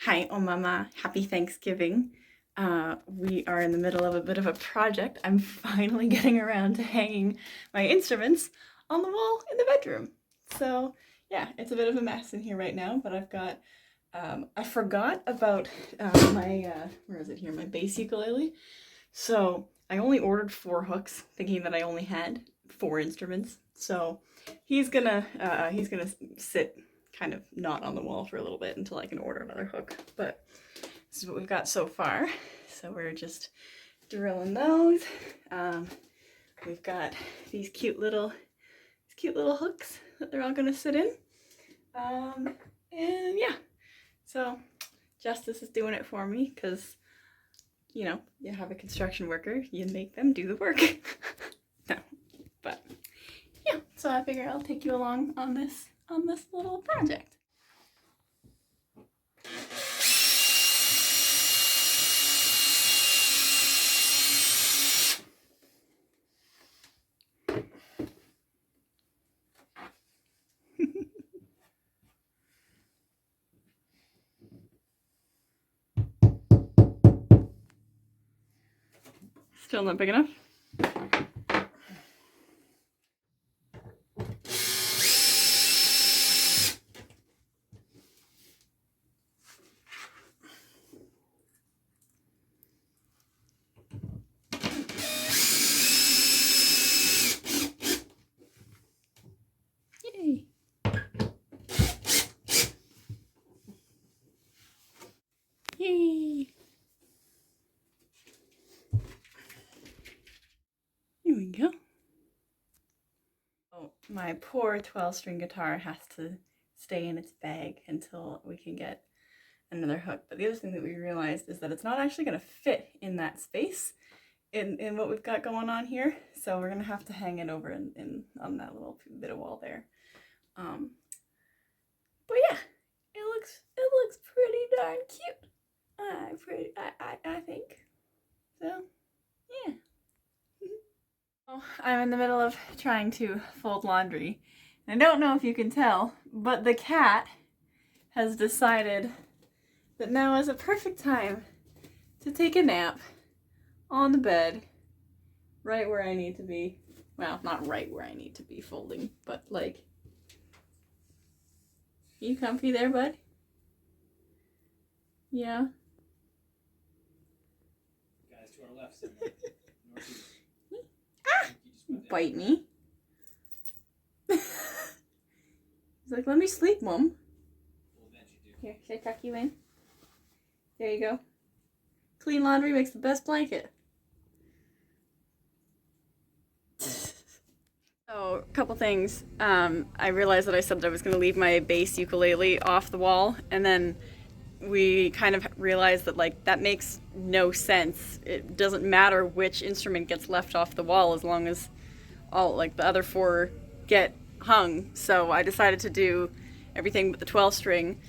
Hi, Omama. Happy Thanksgiving. We are in the middle of a bit of a project. I'm finally getting around to hanging my instruments on the wall in the bedroom. So yeah, it's a bit of a mess in here right now, but I've got, I forgot about where is it here? My bass ukulele. So I only ordered 4 hooks, thinking that I only had 4 instruments. So he's gonna sit kind of not on the wall for a little bit until I can order another hook. But this is what we've got so far. So we're just drilling those. We've got these cute little hooks that they're all gonna sit in. And yeah, so Justice is doing it for me because, you know, you have a construction worker, you make them do the work. No, but yeah, so I figure I'll take you along on this little project. Still not big enough? Yay! Yay! Here we go. Oh, my poor 12-string guitar has to stay in its bag until we can get another hook. But the other thing that we realized is that it's not actually going to fit in that space in what we've got going on here. So we're going to have to hang it over in on that little bit of wall there. But yeah, it looks pretty darn cute. I think. So, yeah. Oh, I'm in the middle of trying to fold laundry. And I don't know if you can tell, but the cat has decided that now is a perfect time to take a nap on the bed, right where I need to be. Well, not right where I need to be folding, but like, you comfy there, bud? Yeah. Guys to our left, somewhere. Northeast. Ah! Bite me. He's like, let me sleep, Mom. We'll eventually do. Here, should I tuck you in? There you go. Clean laundry makes the best blanket. So, a couple things. I realized that I said that I was going to leave my bass ukulele off the wall, and then we kind of realized that like that makes no sense. It doesn't matter which instrument gets left off the wall as long as all like the other 4 get hung. So I decided to do everything but the 12 string,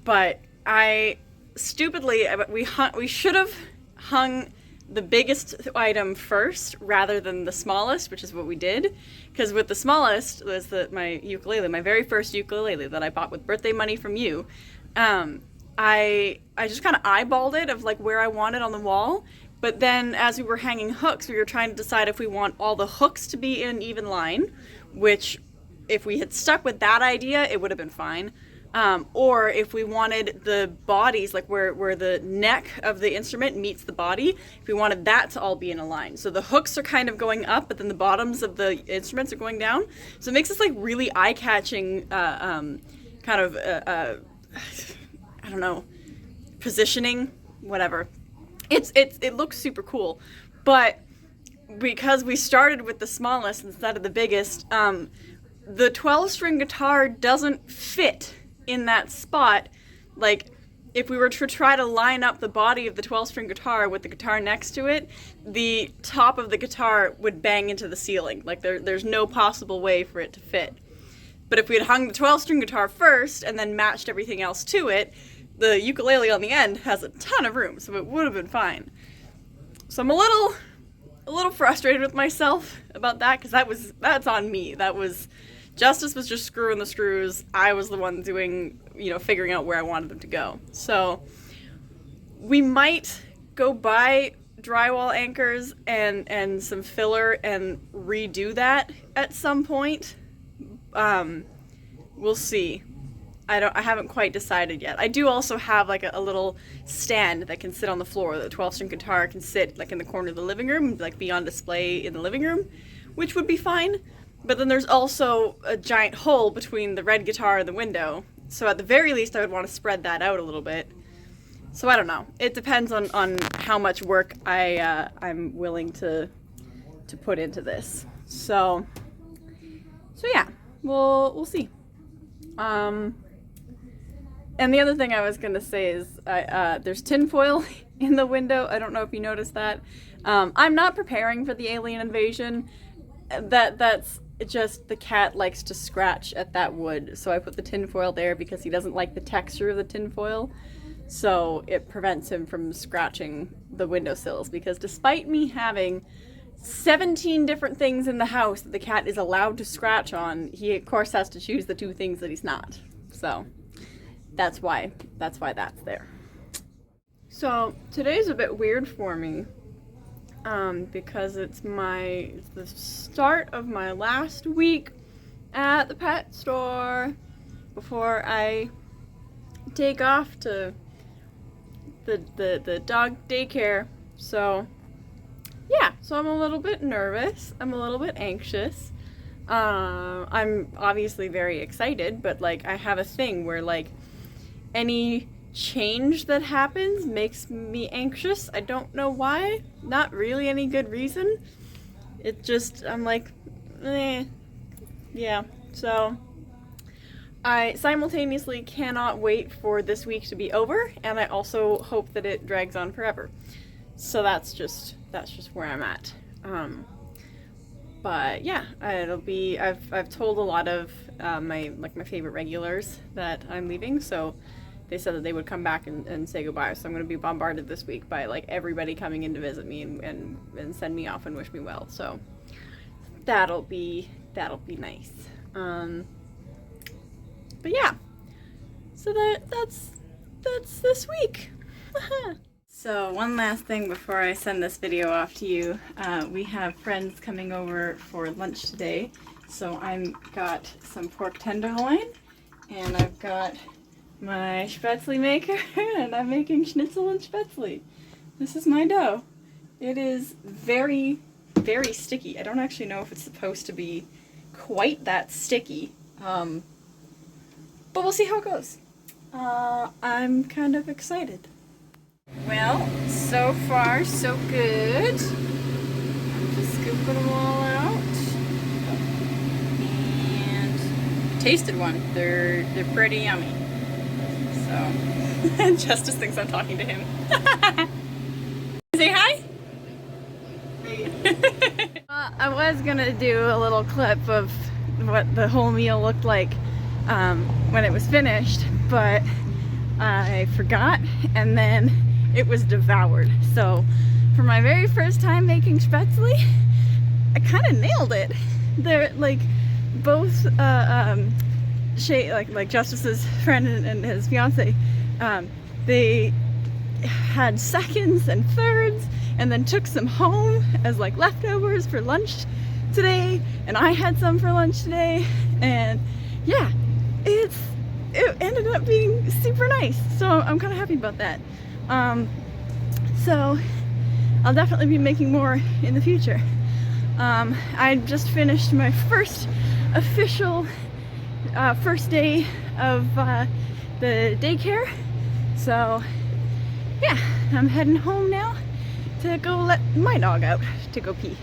but I stupidly we should have hung the biggest item first rather than the smallest, which is what we did. Because with the smallest was my ukulele, my very first ukulele that I bought with birthday money from you. I just kind of eyeballed it of like where I wanted on the wall, but then as we were hanging hooks, we were trying to decide if we want all the hooks to be in even line, which if we had stuck with that idea, it would have been fine. Or if we wanted the bodies, like where the neck of the instrument meets the body, if we wanted that to all be in a line. So the hooks are kind of going up, but then the bottoms of the instruments are going down. So it makes this like really eye-catching kind of I don't know, positioning, whatever. It looks super cool, but because we started with the smallest instead of the biggest, the 12-string guitar doesn't fit in that spot. Like, if we were to try to line up the body of the 12-string guitar with the guitar next to it, the top of the guitar would bang into the ceiling. Like, there's no possible way for it to fit. But if we had hung the 12-string guitar first and then matched everything else to it, the ukulele on the end has a ton of room, so it would have been fine. So I'm a little frustrated with myself about that, because that's on me. Justice was just screwing the screws. I was the one doing, figuring out where I wanted them to go. So We might go buy drywall anchors and some filler and redo that at some point. We'll see. I haven't quite decided yet. I do also have like a little stand that can sit on the floor. The 12-string guitar can sit like in the corner of the living room, like be on display in the living room, which would be fine. But then there's also a giant hole between the red guitar and the window. So at the very least, I would want to spread that out a little bit. So I don't know. It depends on how much work I'm willing to put into this. So yeah, we'll see. And the other thing I was gonna say is there's tinfoil in the window. I don't know if you noticed that. I'm not preparing for the alien invasion. That's just the cat likes to scratch at that wood. So I put the tinfoil there because he doesn't like the texture of the tinfoil. So it prevents him from scratching the windowsills, because despite me having 17 different things in the house that the cat is allowed to scratch on, he of course has to choose the 2 things that he's not. So that's why that's there. So today's a bit weird for me because it's the start of my last week at the pet store before I take off to the dog daycare. So yeah, so I'm a little bit nervous. I'm a little bit anxious. I'm obviously very excited, but like I have a thing where like any change that happens makes me anxious. I don't know why. Not really any good reason. It just, I'm like, yeah. So I simultaneously cannot wait for this week to be over, and I also hope that it drags on forever. So that's just where I'm at. But yeah, it'll be. I've told a lot of my favorite regulars that I'm leaving, so they said that they would come back and say goodbye. So I'm going to be bombarded this week by like everybody coming in to visit me and send me off and wish me well. So that'll be nice. But yeah, so that's this week. So one last thing before I send this video off to you, we have friends coming over for lunch today. So I've got some pork tenderloin, and I've got my spätzle maker, and I'm making schnitzel and spätzle. This is my dough. It is very, very sticky. I don't actually know if it's supposed to be quite that sticky, but we'll see how it goes. I'm kind of excited. Well, so far so good. I'm just scooping them all out. And tasted one. They're pretty yummy. So Justice thinks I'm talking to him. Say hi. I was gonna do a little clip of what the whole meal looked like when it was finished, but I forgot, and then it was devoured. So for my very first time making spätzle, I kind of nailed it. They're like both like Justice's friend and his fiance, they had seconds and thirds, and then took some home as like leftovers for lunch today, and I had some for lunch today, and yeah, it ended up being super nice. So I'm kind of happy about that. So I'll definitely be making more in the future. I just finished my first official first day of the daycare, so yeah, I'm heading home now to go let my dog out to go pee.